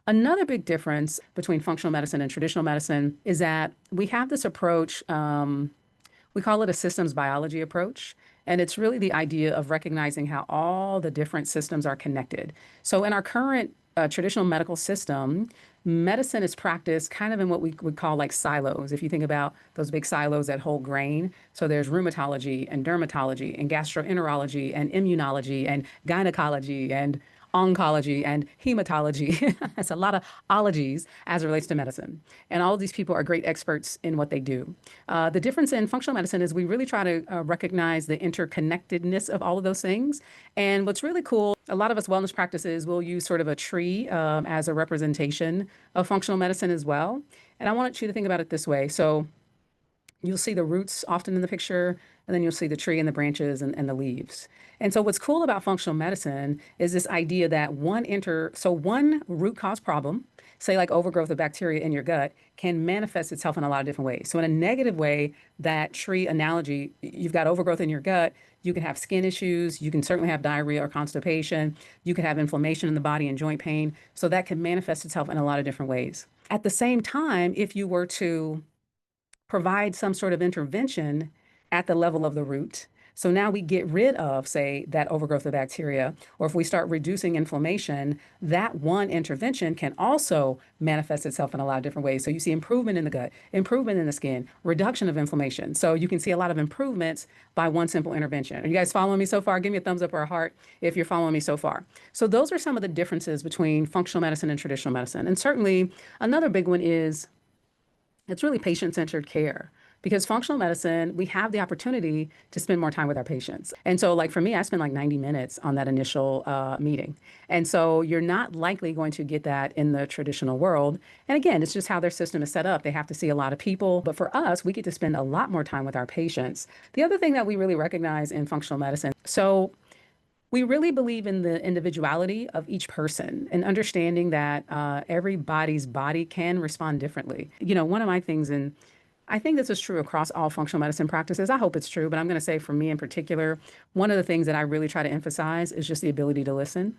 Another big difference between functional medicine and traditional medicine is that we have this approach, we call it a systems biology approach. And it's really the idea of recognizing how all the different systems are connected. So, in our current traditional medical system, medicine is practiced kind of in what we would call like silos. If you think about those big silos that hold grain, so there's rheumatology and dermatology and gastroenterology and immunology and gynecology and oncology and hematology. That's a lot of ologies as it relates to medicine. And all of these people are great experts in what they do. The difference in functional medicine is we really try to recognize the interconnectedness of all of those things. And what's really cool, a lot of us wellness practices will use sort of a tree as a representation of functional medicine as well. And I want you to think about it this way. So you'll see the roots often in the picture, and then you'll see the tree and the branches and the leaves. And so what's cool about functional medicine is this idea that one root cause problem, say like overgrowth of bacteria in your gut, can manifest itself in a lot of different ways. So in a negative way, that tree analogy, you've got overgrowth in your gut, you can have skin issues, you can certainly have diarrhea or constipation, you can have inflammation in the body and joint pain. So that can manifest itself in a lot of different ways. At the same time, if you were to provide some sort of intervention at the level of the root. So now we get rid of, say, that overgrowth of bacteria, or if we start reducing inflammation, that one intervention can also manifest itself in a lot of different ways. So you see improvement in the gut, improvement in the skin, reduction of inflammation. So you can see a lot of improvements by one simple intervention. Are you guys following me so far? Give me a thumbs up or a heart if you're following me so far. So those are some of the differences between functional medicine and traditional medicine. And certainly another big one is it's really patient-centered care because functional medicine, we have the opportunity to spend more time with our patients. And so like for me, I spend like 90 minutes on that initial meeting. And so you're not likely going to get that in the traditional world. And again, it's just how their system is set up. They have to see a lot of people. But for us, we get to spend a lot more time with our patients. The other thing that we really recognize in functional medicine, so we really believe in the individuality of each person and understanding that everybody's body can respond differently. You know, one of my things, and I think this is true across all functional medicine practices. I hope it's true, but I'm going to say for me in particular, one of the things that I really try to emphasize is just the ability to listen.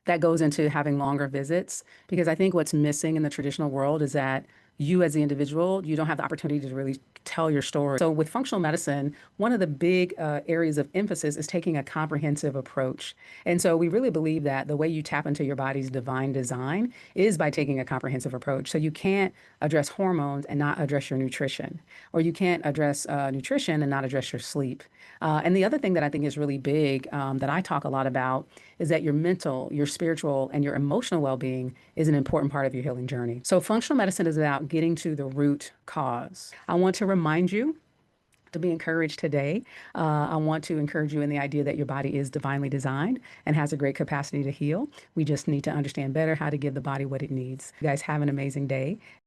That goes into having longer visits because I think what's missing in the traditional world is that you as the individual, you don't have the opportunity to really tell your story. So with functional medicine, one of the big areas of emphasis is taking a comprehensive approach. And so we really believe that the way you tap into your body's divine design is by taking a comprehensive approach. So you can't address hormones and not address your nutrition, or you can't address nutrition and not address your sleep. And the other thing that I think is really big that I talk a lot about is that your mental, your spiritual, and your emotional well-being is an important part of your healing journey. So functional medicine is about getting to the root cause. I want to remind you to be encouraged today. I want to encourage you in the idea that your body is divinely designed and has a great capacity to heal. We just need to understand better how to give the body what it needs. You guys have an amazing day.